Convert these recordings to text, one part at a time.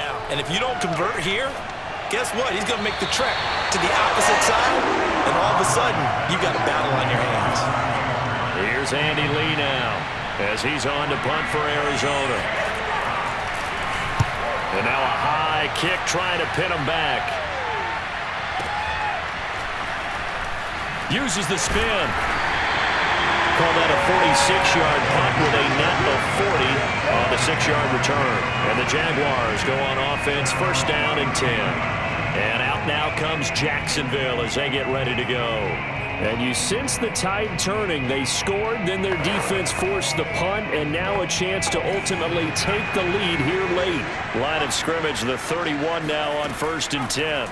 now. And if you don't convert here, guess what? He's going to make the trek to the opposite side, and all of a sudden, you've got a battle on your hands. Here's Andy Lee now as he's on to punt for Arizona. And now a high kick trying to pin him back. Uses the spin. Call that a 46-yard punt with a net of 40 on the 6-yard return. And the Jaguars go on offense, first down and 10. And out now comes Jacksonville as they get ready to go. And you sense the tide turning. They scored, then their defense forced the punt, and now a chance to ultimately take the lead here late. Line of scrimmage, the 31 now on first and 10.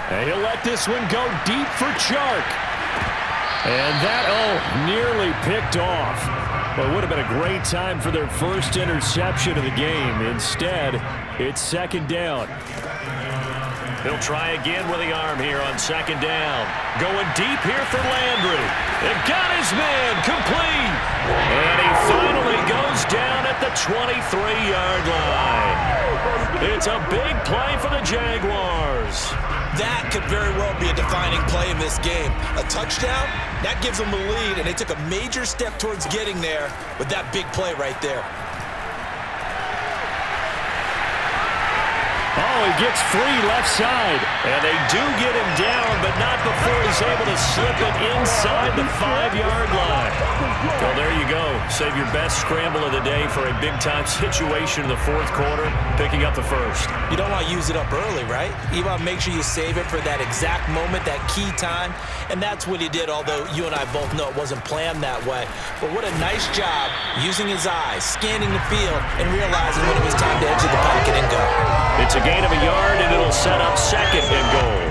And he'll let this one go deep for Chark. And that, nearly picked off. Well, it would have been a great time for their first interception of the game. Instead, it's second down. He'll try again with the arm here on second down. Going deep here for Landry. It got his man complete. And he finally goes down at the 23-yard line. It's a big play for the Jaguars. That could very well be a defining play in this game. A touchdown, that gives them the lead, and they took a major step towards getting there with that big play right there. Oh, he gets free left side. And they do get him down, but not before he's able to slip it inside the 5-yard line. Well, there you go. Save your best scramble of the day for a big-time situation in the fourth quarter, picking up the first. You don't want to use it up early, right? You want to make sure you save it for that exact moment, that key time. And that's what he did, although you and I both know it wasn't planned that way. But what a nice job using his eyes, scanning the field, and realizing when it was time to exit the pocket and go. It's a gain of a yard, and it'll set up second and goal.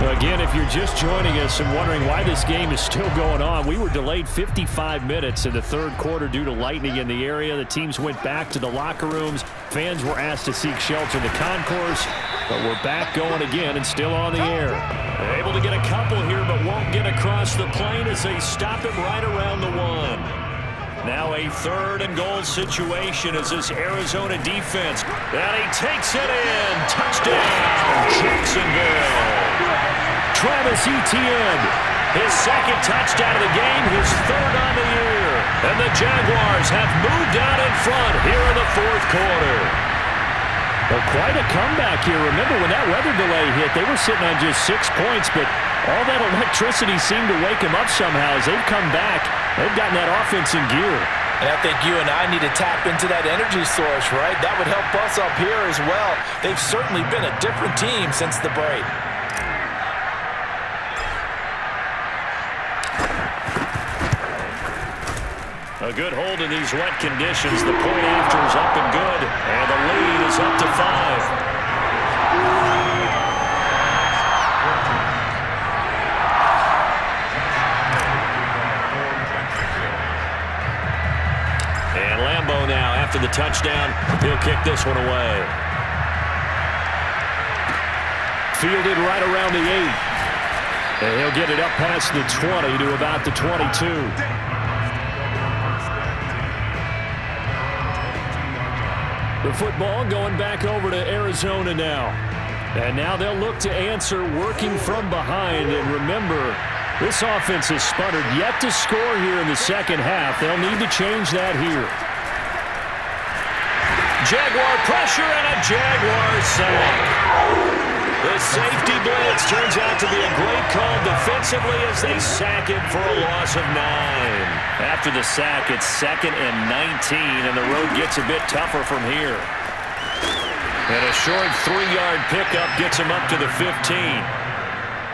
Again, if you're just joining us and wondering why this game is still going on, we were delayed 55 minutes in the third quarter due to lightning in the area. The teams went back to the locker rooms. Fans were asked to seek shelter in the concourse, but we're back going again and still on the air. They're able to get a couple here, but won't get across the plane as they stop him right around the 1. Now a third and goal situation as this Arizona defense. And he takes it in. Touchdown, Jacksonville. Travis Etienne, his second touchdown of the game, his third on the year. And the Jaguars have moved out in front here in the fourth quarter. Well, quite a comeback here. Remember when that weather delay hit, they were sitting on just 6 points, but all that electricity seemed to wake them up somehow as they've come back. They've gotten that offense in gear. And I think you and I need to tap into that energy source, right? That would help us up here as well. They've certainly been a different team since the break. A good hold in these wet conditions. The point after is up and good. And the lead is up to 5. Now, after the touchdown, he'll kick this one away. Fielded right around the 8. And he'll get it up past the 20 to about the 22. The football going back over to Arizona now. And now they'll look to answer working from behind. And remember, this offense has sputtered yet to score here in the second half. They'll need to change that here. Jaguar pressure and a Jaguar sack. The safety blitz turns out to be a great call defensively as they sack him for a loss of 9. After the sack, it's 2nd and 19, and the road gets a bit tougher from here. And a short 3-yard pickup gets him up to the 15.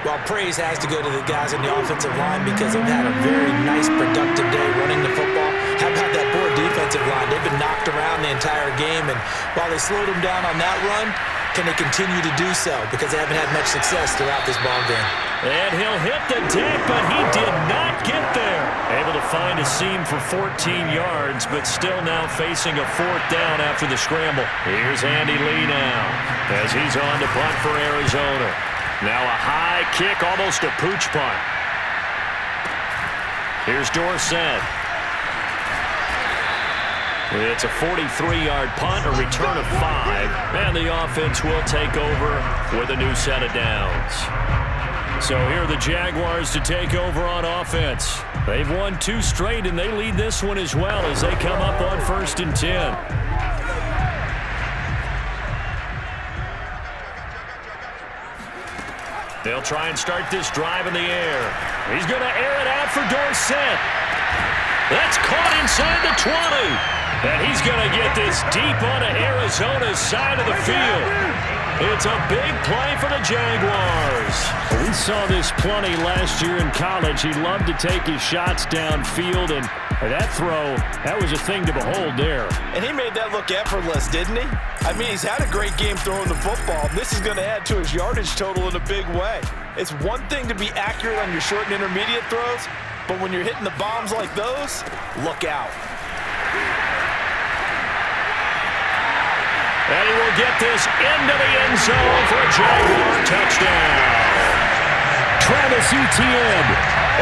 Well, praise has to go to the guys in the offensive line because they've had a very nice, productive day running the football. How about that poor defensive line? They've been knocked around the entire game, and while they slowed them down on that run, can they continue to do so? Because they haven't had much success throughout this ball game. And he'll hit the deck, but he did not get there. Able to find a seam for 14 yards, but still now facing a 4th down after the scramble. Here's Andy Lee now as he's on to punt for Arizona. Now a high kick, almost a pooch punt. Here's Dorsett. It's a 43-yard punt, a return of 5, and the offense will take over with a new set of downs. So here are the Jaguars to take over on offense. They've won 2 straight, and they lead this one as well as they come up on 1st and 10. They'll try and start this drive in the air. He's going to air it out for Dorsett. That's caught inside the 20. And he's going to get this deep onto Arizona's side of the field. It's a big play for the Jaguars. We saw this plenty last year in college. He loved to take his shots downfield, and that throw, that was a thing to behold there. And he made that look effortless, didn't he? I mean, he's had a great game throwing the football. This is going to add to his yardage total in a big way. It's one thing to be accurate on your short and intermediate throws, but when you're hitting the bombs like those, look out. And he will get this into the end zone for a Jaguar touchdown. Travis Etienne,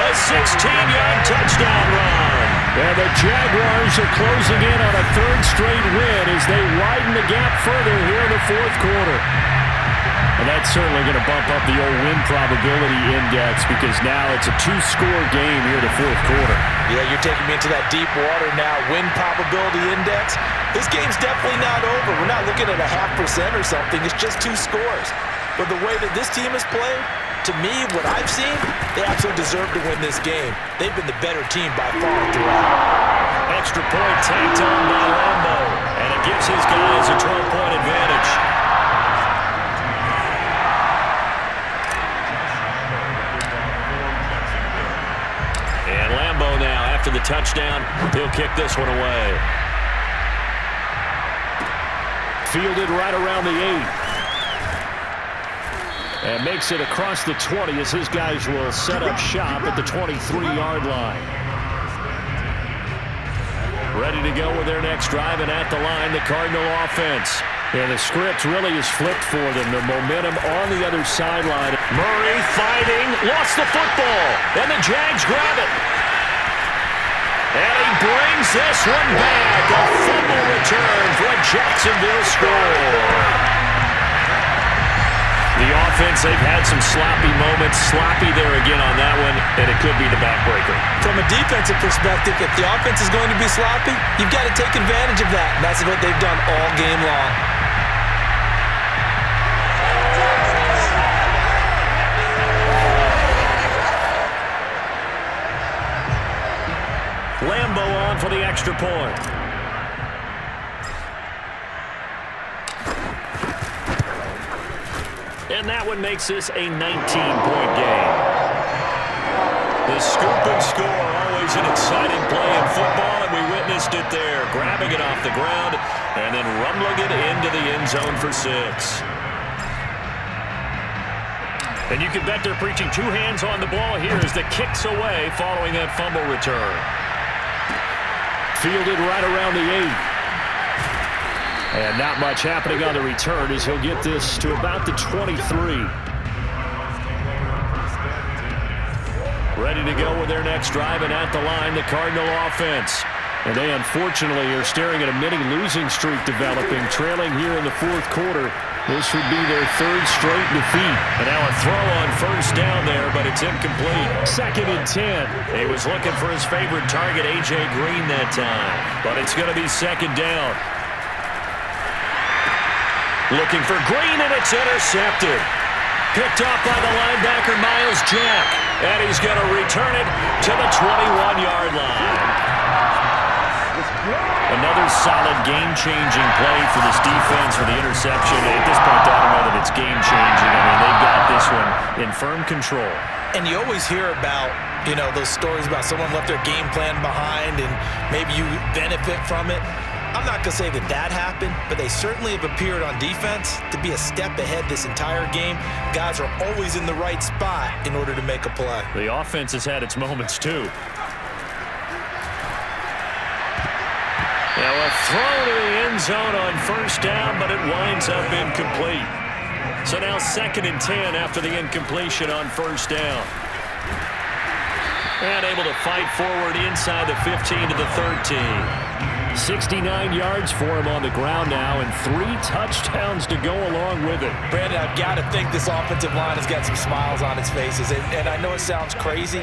a 16-yard touchdown run. And the Jaguars are closing in on a 3rd straight win as they widen the gap further here in the 4th quarter. And that's certainly going to bump up the old win probability index because now it's a 2-score game here in the 4th quarter. Yeah, you're taking me into that deep water now. Win probability index. This game's definitely not over. We're not looking at a 0.5% or something. It's just 2 scores. But the way that this team has played, to me, what I've seen, they absolutely deserve to win this game. They've been the better team by far throughout. Extra point tacked on by Lambo, and it gives his guys a 12-point advantage. And Lambo now, after the touchdown, he'll kick this one away. Fielded right around the 8. And makes it across the 20 as his guys will set up shop at the 23-yard line. Ready to go with their next drive, and at the line, the Cardinal offense. And the script really is flipped for them. The momentum on the other sideline. Murray fighting, lost the football, and the Jags grab it. And he brings this one back. A fumble return for a Jacksonville score. The offense, they've had some sloppy moments. Sloppy there again on that one, and it could be the backbreaker. From a defensive perspective, if the offense is going to be sloppy, you've got to take advantage of that. That's what they've done all game long. Lambo on for the extra point. And that one makes this a 19-point game. The scoop and score, always an exciting play in football, and we witnessed it there. Grabbing it off the ground and then rumbling it into the end zone for 6. And you can bet they're preaching 2 hands on the ball here as the kick's away following that fumble return. Fielded right around the 8. And not much happening on the return as he'll get this to about the 23. Ready to go with their next drive, and at the line, the Cardinal offense. And they unfortunately are staring at a mini losing streak developing, trailing here in the 4th quarter. This would be their 3rd straight defeat. And now a throw on 1st down there, but it's incomplete. 2nd and 10. He was looking for his favorite target, A.J. Green, that time. But it's going to be 2nd down. Looking for Green, and it's intercepted. Picked off by the linebacker, Miles Jack. And he's going to return it to the 21-yard line. Another solid game-changing play for this defense for the interception. At this point, I don't know that it's game-changing. I mean, they've got this one in firm control. And you always hear about, those stories about someone left their game plan behind and maybe you benefit from it. I'm not going to say that happened, but they certainly have appeared on defense to be a step ahead this entire game. Guys are always in the right spot in order to make a play. The offense has had its moments, too. Now a throw to the end zone on 1st down, but it winds up incomplete. So now 2nd and 10 after the incompletion on 1st down. And able to fight forward inside the 15 to the 13. 69 yards for him on the ground now, and 3 touchdowns to go along with it. Brandon, I've got to think this offensive line has got some smiles on its faces. And I know it sounds crazy,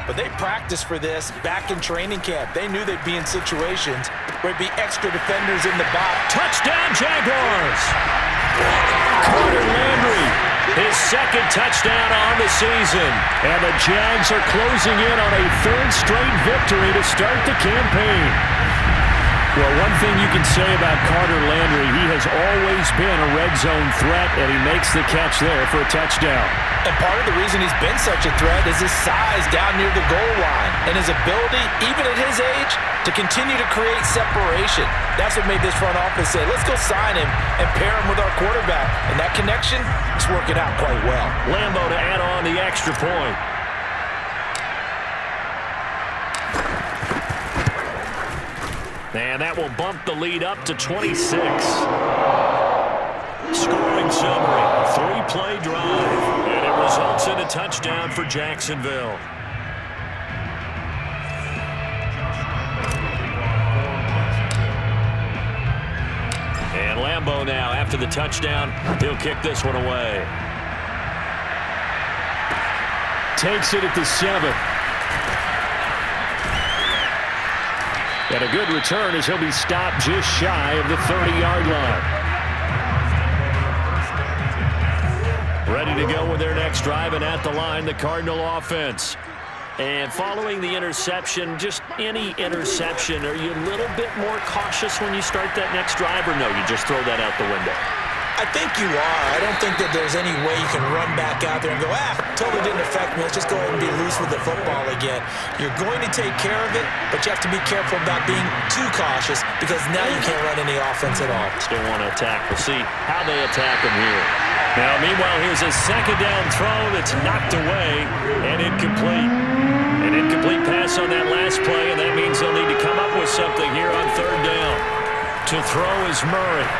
but they practiced for this back in training camp. They knew they'd be in situations where it'd be extra defenders in the box. Touchdown, Jaguars! Carter Landry, his second touchdown on the season. And the Jags are closing in on a 3rd straight victory to start the campaign. Well, one thing you can say about Carter Landry, he has always been a red zone threat, and he makes the catch there for a touchdown. And part of the reason he's been such a threat is his size down near the goal line and his ability, even at his age, to continue to create separation. That's what made this front office say, let's go sign him and pair him with our quarterback. And that connection is working out quite well. Lambo to add on the extra point. And that will bump the lead up to 26. Scoring summary, 3-play drive, and it results in a touchdown for Jacksonville. And Lambo now, after the touchdown, he'll kick this one away. Takes it at the 7. And a good return as he'll be stopped just shy of the 30-yard line. Ready to go with their next drive, and at the line, the Cardinal offense. And following the interception, just any interception, are you a little bit more cautious when you start that next drive, or no, you just throw that out the window? I think you are. I don't think that there's any way you can run back out there and go, totally didn't affect me. Let's just go ahead and be loose with the football again. You're going to take care of it, but you have to be careful about being too cautious because now you can't run any offense at all. Still want to attack. We'll see how they attack him here. Now, meanwhile, here's a second down throw that's knocked away and incomplete. An incomplete pass on that last play, and that means they'll need to come up with something here on 3rd down. To throw is Murray.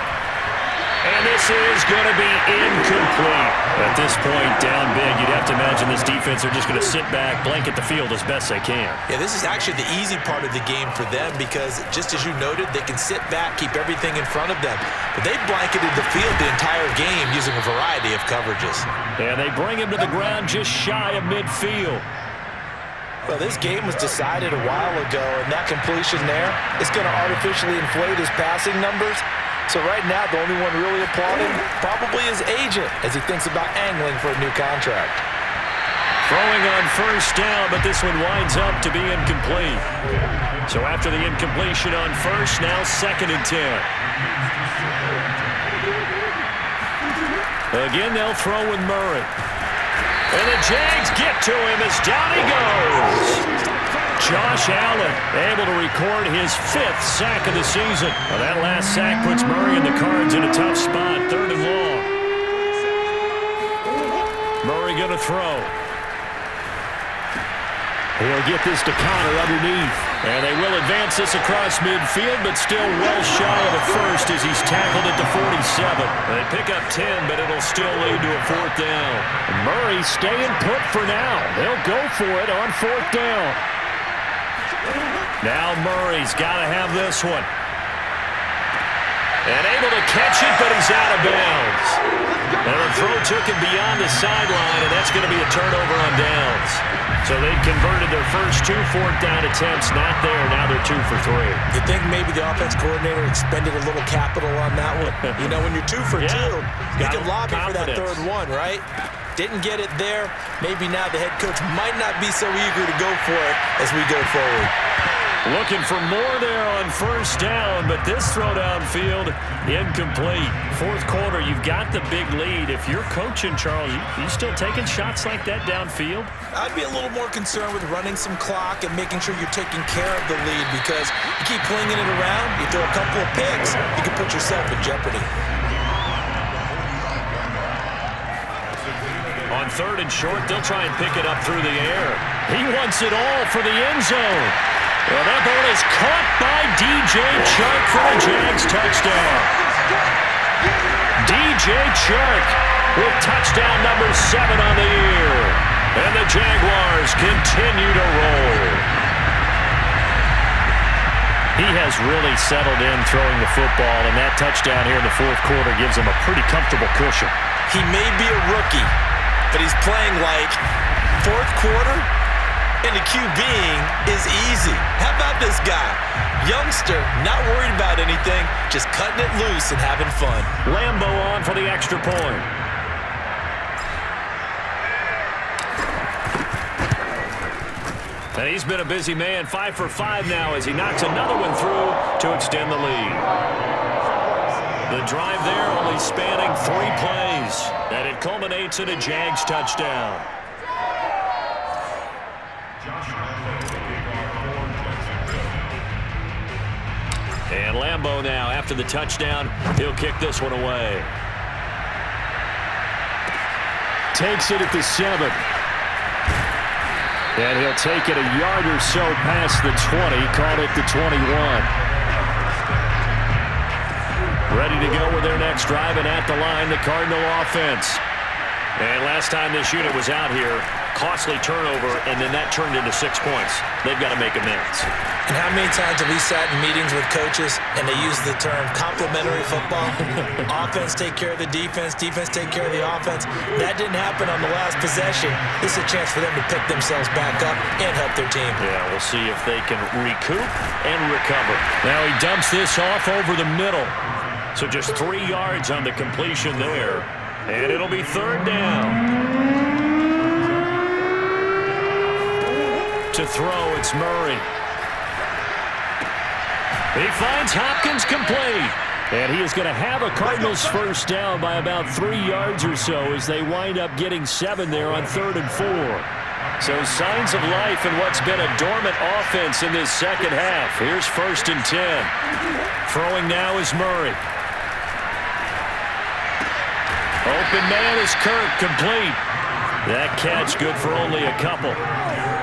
And this is going to be incomplete. At this point, down big, you'd have to imagine this defense are just going to sit back, blanket the field as best they can. Yeah, this is actually the easy part of the game for them because, just as you noted, they can sit back, keep everything in front of them. But they blanketed the field the entire game using a variety of coverages. And they bring him to the ground just shy of midfield. Well, this game was decided a while ago, and that completion there is going to artificially inflate his passing numbers. So right now, the only one really applauding probably his agent as he thinks about angling for a new contract. Throwing on 1st down, but this one winds up to be incomplete. So after the incompletion on 1st, now 2nd and 10. Again, they'll throw with Murray. And the Jags get to him as down he goes. Josh Allen able to record his 5th sack of the season. Well, that last sack puts Murray and the Cards in a tough spot, 3rd and long. Murray going to throw. He'll get this to Connor underneath. And they will advance this across midfield, but still well shy of the 1st as he's tackled at the 47. They pick up 10, but it'll still lead to a 4th down. Murray staying put for now. They'll go for it on 4th down. Now Murray's got to have this one. And able to catch it, but he's out of bounds. And the throw took him beyond the sideline, and that's going to be a turnover on downs. So they converted their first 2 4th down attempts. Not there. Now they're 2 for 3. You think maybe the offense coordinator expended a little capital on that one? You know, when you're 2 for 2, you can lobby for that 3rd one, right? Didn't get it there. Maybe now the head coach might not be so eager to go for it as we go forward. Looking for more there on 1st down, but this throw downfield incomplete. 4th quarter, you've got the big lead. If you're coaching, Charles, you still taking shots like that downfield? I'd be a little more concerned with running some clock and making sure you're taking care of the lead because you keep flinging it around, you throw a couple of picks, you can put yourself in jeopardy. On 3rd and short, they'll try and pick it up through the air. He wants it all for the end zone. Well, that ball is caught by DJ Chark for the Jags touchdown. DJ Chark with touchdown number 7 on the year. And the Jaguars continue to roll. He has really settled in throwing the football, and that touchdown here in the fourth quarter gives him a pretty comfortable cushion. He may be a rookie, but he's playing like fourth quarter, and the QBing is easy. How about this guy? Youngster, not worried about anything, just cutting it loose and having fun. Lambo on for the extra point. And he's been a busy man, 5 for 5 now as he knocks another one through to extend the lead. The drive there only spanning 3 plays, and it culminates in a Jags touchdown. And Lambo now, after the touchdown, he'll kick this one away. Takes it at the 7. And he'll take it a yard or so past the 20, caught it the 21. Ready to go with their next drive, and at the line, the Cardinal offense. And last time this unit was out here, costly turnover, and then that turned into 6 points. They've got to make amends. And how many times have we sat in meetings with coaches and they use the term complementary football? Offense take care of the defense, defense take care of the offense. That didn't happen on the last possession. This is a chance for them to pick themselves back up and help their team. Yeah, we'll see if they can recoup and recover. Now he dumps this off over the middle. So just 3 yards on the completion there. And it'll be third down. To throw, it's Murray. He finds Hopkins complete. And he is going to have a Cardinals first down by about 3 yards or so as they wind up getting 7 there on 3rd and 4. So signs of life in what's been a dormant offense in this second half. Here's 1st and 10. Throwing now is Murray. Open man is Kirk, complete. That catch good for only a couple.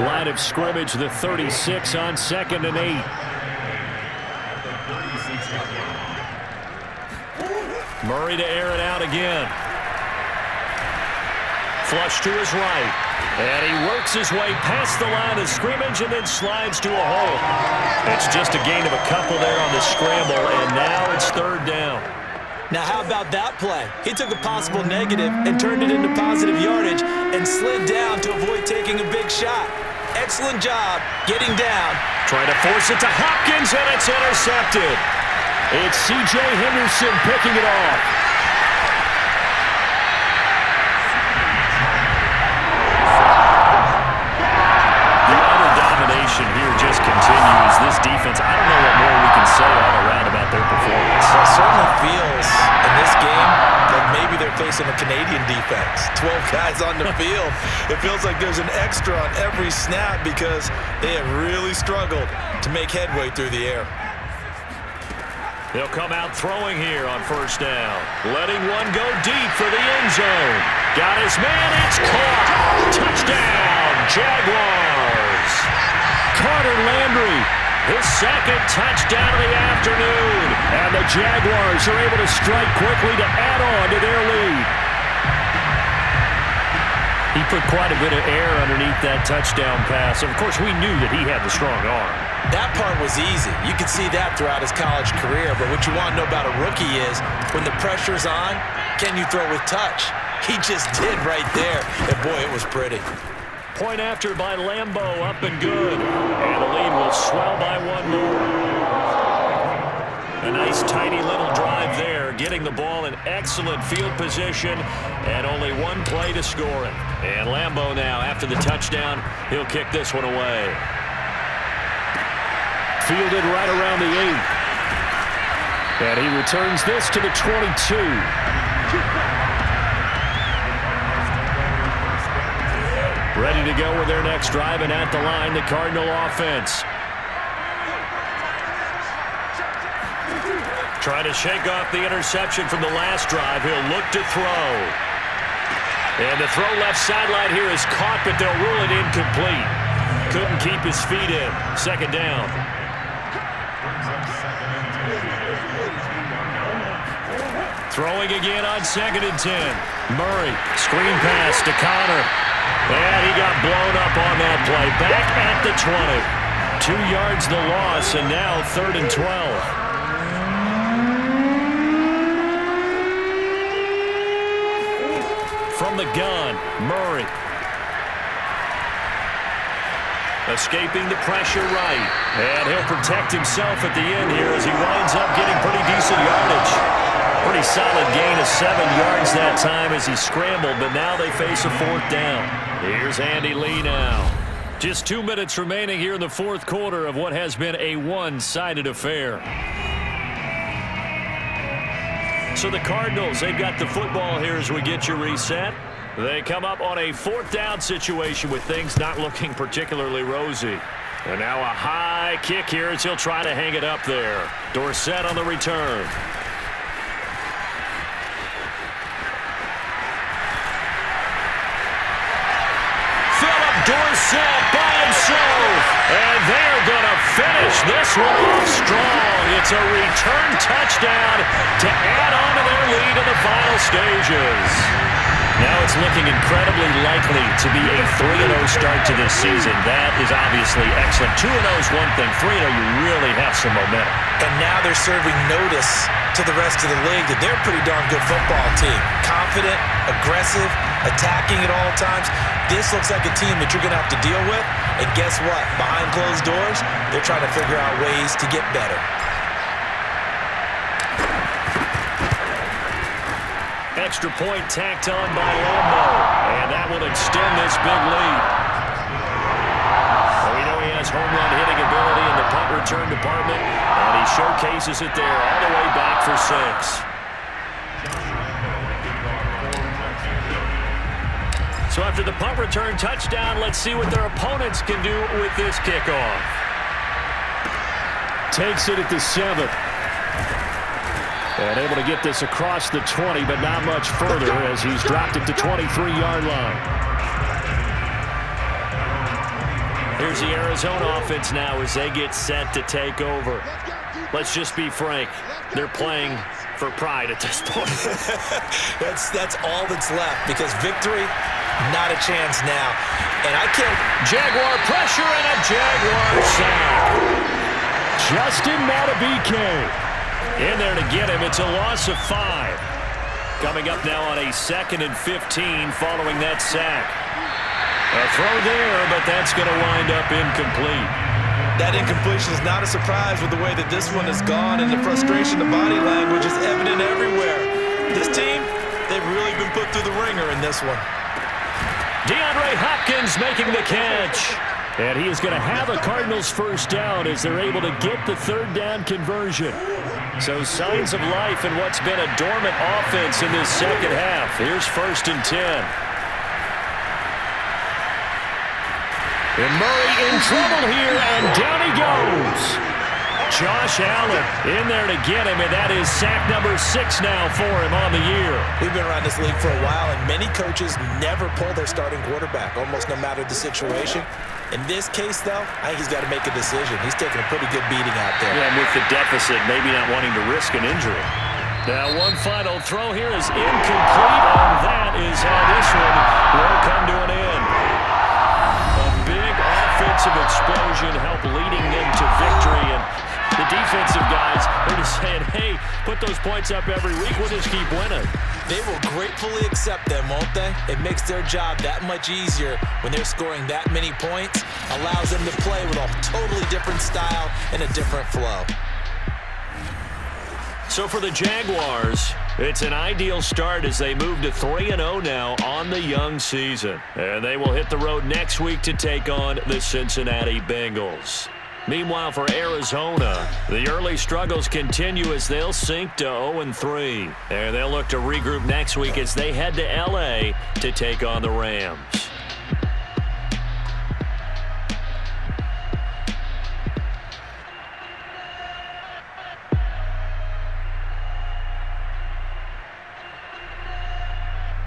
Line of scrimmage, the 36 on 2nd and 8. Murray to air it out again. Flush to his right. And he works his way past the line of scrimmage and then slides to a hole. It's just a gain of a couple there on the scramble, and now it's 3rd down. Now how about that play? He took a possible negative and turned it into positive yardage and slid down to avoid taking a big shot. Excellent job getting down. Trying to force it to Hopkins, and it's intercepted. It's C.J. Henderson picking it off. The utter domination here just continues. This defense, I don't know what more we can say all around about their performance. It certainly feels in this game like maybe they're facing a Canadian defense. 12 guys on the field. It feels like there's an extra on every snap because they have really struggled to make headway through the air. They'll come out throwing here on 1st down. Letting one go deep for the end zone. Got his man, it's caught. Touchdown, Jaguars. Carter Landry, his 2nd touchdown of the afternoon. And the Jaguars are able to strike quickly to add on to their lead. He put quite a bit of air underneath that touchdown pass. Of course, we knew that he had the strong arm. That part was easy. You could see that throughout his college career. But what you want to know about a rookie is when the pressure's on, can you throw with touch? He just did right there. And, boy, it was pretty. Point after by Lambo, up and good. And the lead will swell by 1 more. A nice, tiny little drive there, getting the ball in excellent field position, and only 1 play to score it. And Lambo now, after the touchdown, he'll kick this one away. Fielded right around the 8. And he returns this to the 22. Ready to go with their next drive, and at the line, the Cardinal offense. Trying to shake off the interception from the last drive. He'll look to throw. And the throw left sideline here is caught, but they'll rule it incomplete. Couldn't keep his feet in. 2nd down. Throwing again on 2nd and 10. Murray, screen pass to Connor. And he got blown up on that play. Back at the 20. 2 yards the loss, and now 3rd and 12. From the gun, Murray. Escaping the pressure right. And he'll protect himself at the end here as he winds up getting pretty decent yardage. Pretty solid gain of 7 yards that time as he scrambled, but now they face a 4th down. Here's Andy Lee now. Just 2 minutes remaining here in the 4th quarter of what has been a one-sided affair. So the Cardinals, they've got the football here as we get you reset. They come up on a 4th down situation with things not looking particularly rosy. And now a high kick here as he'll try to hang it up there. Dorsett on the return. Dorsett by himself, and they're going to finish this one off strong. It's a return touchdown to add on to their lead in the final stages. Now it's looking incredibly likely to be a 3-0 start to this season. That is obviously excellent. 2-0 is one thing. 3-0, you really have some momentum. And now they're serving notice to the rest of the league that they're a pretty darn good football team. Confident, aggressive, attacking at all times. This looks like a team that you're going to have to deal with. And guess what? Behind closed doors, they're trying to figure out ways to get better. Extra point tacked on by Lambo. And that will extend this big lead. Well, we know he has home run hitting ability in the punt return department. And he showcases it there all the way back for 6. So after the punt return touchdown, let's see what their opponents can do with this kickoff. Takes it at the 7. And able to get this across the 20, but not much further as he's dropped it to 23-yard line. Here's the Arizona offense now as they get set to take over. Let's just be frank. They're playing for pride at this point. That's all that's left because victory, not a chance now. And I can't. Jaguar pressure and a Jaguar sack. Justin Matabike in there to get him. It's a loss of 5. Coming up now on a 2nd and 15 following that sack. A throw there, but that's going to wind up incomplete. That incompletion is not a surprise with the way that this one has gone, and the frustration, the body language is evident everywhere. This team, they've really been put through the ringer in this one. DeAndre Hopkins making the catch. And he is going to have a Cardinals first down as they're able to get the 3rd down conversion. So signs of life in what's been a dormant offense in this second half. Here's 1st and 10. And Murray in trouble here, and down he goes. Josh Allen in there to get him, and that is sack number 6 now for him on the year. We've been around this league for a while, and many coaches never pull their starting quarterback, almost no matter the situation. In this case, though, I think he's got to make a decision. He's taking a pretty good beating out there. Yeah, and with the deficit, maybe not wanting to risk an injury. Now, one final throw here is incomplete, and that is how this one will come to an end. A big offensive explosion helped leading them to victory, and the defensive guys are just saying, hey, put those points up every week. We'll just keep winning. They will gratefully accept them, won't they? It makes their job that much easier when they're scoring that many points. Allows them to play with a totally different style and a different flow. So for the Jaguars, it's an ideal start as they move to 3-0 now on the young season. And they will hit the road next week to take on the Cincinnati Bengals. Meanwhile, for Arizona, the early struggles continue as they'll sink to 0-3. And they'll look to regroup next week as they head to L.A. to take on the Rams.